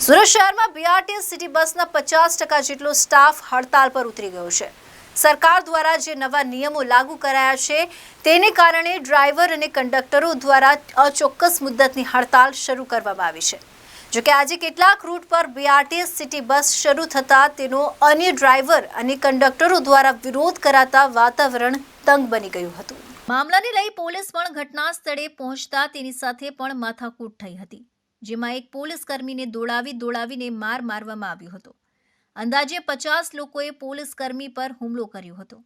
સુરત શહેરમાં BRTS city બસના 50% જેટલો સ્ટાફ હડતાલ પર ઉતરી ગયો છે। સરકાર દ્વારા જે નવા નિયમો લાગુ કરાયા છે તેને કારણે ડ્રાઈવર અને કંડક્ટરો દ્વારા અચોક્કસ મુદ્દતની હડતાલ શરૂ કરવામાં આવી છે। જો કે આજે કેટલાક રૂટ પર બીઆરટીએસ સિટી બસ શરૂ થતા તેનો અન્ય ડ્રાઈવર અને કંડક્ટરો દ્વારા વિરોધ કરાતા વાતાવરણ તંગ બની ગયું હતું। મામલાને લઈ પોલીસ પણ ઘટના સ્થળે પહોંચતા તેની સાથે પણ માથાકૂટ થઈ હતી, જેમાં એક પોલીસ કર્મીને દોડાવીને માર મારવામાં આવ્યો હતો। અંદાજે 50 લોકોએ પોલીસ કર્મી પર હુમલો કર્યો હતો,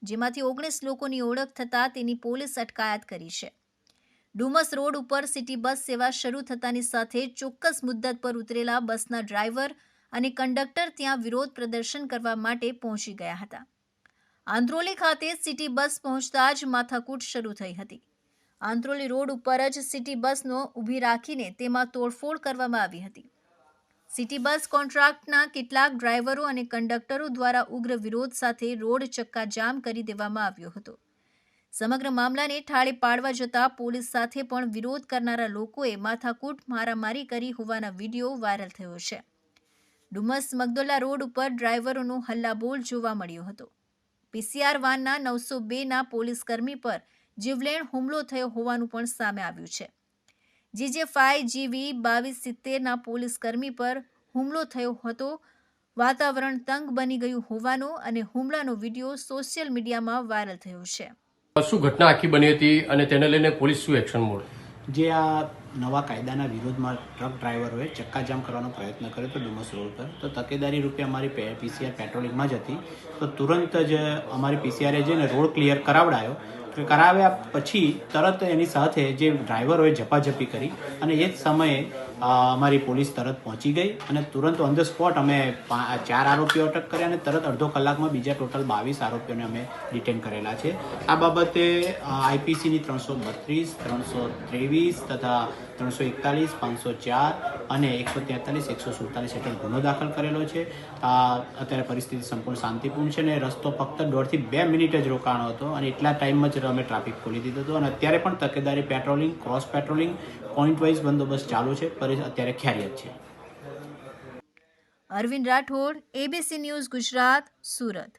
જેમાંથી 19 લોકોની ઓળખ થતા તેની પોલીસ અટકાયત કરી છે। ડુમસ રોડ ઉપર સિટી બસ સેવા શરૂ થતાની સાથે ચોક્કસ મુદ્દત પર ઉતરેલા બસના ડ્રાઈવર અને કંડક્ટર ત્યાં વિરોધ પ્રદર્શન કરવા માટે પહોંચી ગયા હતા। આંત્રોલી ખાતે સિટી બસ પહોંચતા જ માથાકૂટ શરૂ થઈ હતી। આંત્રોલી રોડ ઉપર જ સિટી બસનો ઊભી રાખીને તેમાં તોડફોડ કરવામાં આવી હતી। સિટી બસ કોન્ટ્રાક્ટના કેટલાક ડ્રાઈવરો અને કંડક્ટરો દ્વારા ઉગ્ર વિરોધ સાથે રોડ ચક્કાજામ કરી દેવામાં આવ્યો હતો। સમગ્ર મામલાને ઠાળે પાડવા જતા પોલીસ સાથે પણ વિરોધ કરનારા લોકોએ માથાકૂટ મારામારી કરી હોવાના વિડીયો વાયરલ થયો છે। ડુમસ મગદોલા રોડ ઉપર ડ્રાઈવરોનો હલ્લાબોલ જોવા મળ્યો હતો। પીસીઆર વાનના 902ના પોલીસકર્મી પર જીવલેણ હુમલો થયો હોવાનું પણ સામે આવ્યું છે। GJ5 GV 2270ના પોલીસકર્મી પર હુમલો થયો હતો। વાતાવરણ તંગ બની ગયું હોવાનો અને હુમલાનો વિડીયો સોશિયલ મીડિયામાં વાયરલ થયો છે। શું ઘટના આખી બની હતી અને તેને લઈને પોલીસ શું એક્શન મોડ? જે આ નવા કાયદાના વિરોધમાં ટ્રક ડ્રાઈવરોએ ચક્કાજામ કરવાનો પ્રયત્ન કર્યો હતો ડુમસ રોડ પર, તો તકેદારી રૂપે અમારી પીસીઆર પેટ્રોલિંગમાં જ હતી, તો તુરંત જ અમારી પીસીઆરે જઈને રોડ ક્લિયર કરાવ્યા પછી તરત એની સાથે જે ડ્રાઈવરોએ ઝપાઝપી કરી અને એ જ સમયે અમારી પોલીસ તરત પહોંચી ગઈ અને તુરંત ઓન ધ સ્પોટ અમે 4 આરોપીઓ અટક કર્યા અને તરત અડધો કલાકમાં બીજા ટોટલ 22 આરોપીઓને અમે ડિટેન કરેલા છે। આ બાબતે આઈપીસીની 332, 323 તથા 341, 504 અને 143, 147 હેઠળ ગુનો દાખલ કરેલો છે। અત્યારે પરિસ્થિતિ સંપૂર્ણ શાંતિપૂર્ણ છે અને રસ્તો ફક્ત 1.5 થી 2 મિનિટ જ રોકાણો હતો અને એટલા ટાઈમમાં જ અમે ટ્રાફિક ખોલી દીધો હતો અને અત્યારે પણ તકેદારી patrolling, cross patrolling, point wise બંદોબસ્ત ચાલુ છે, અત્યારે ખ્યાલિયત છે। Arvind Rathod, ABC news Gujarat, Surat.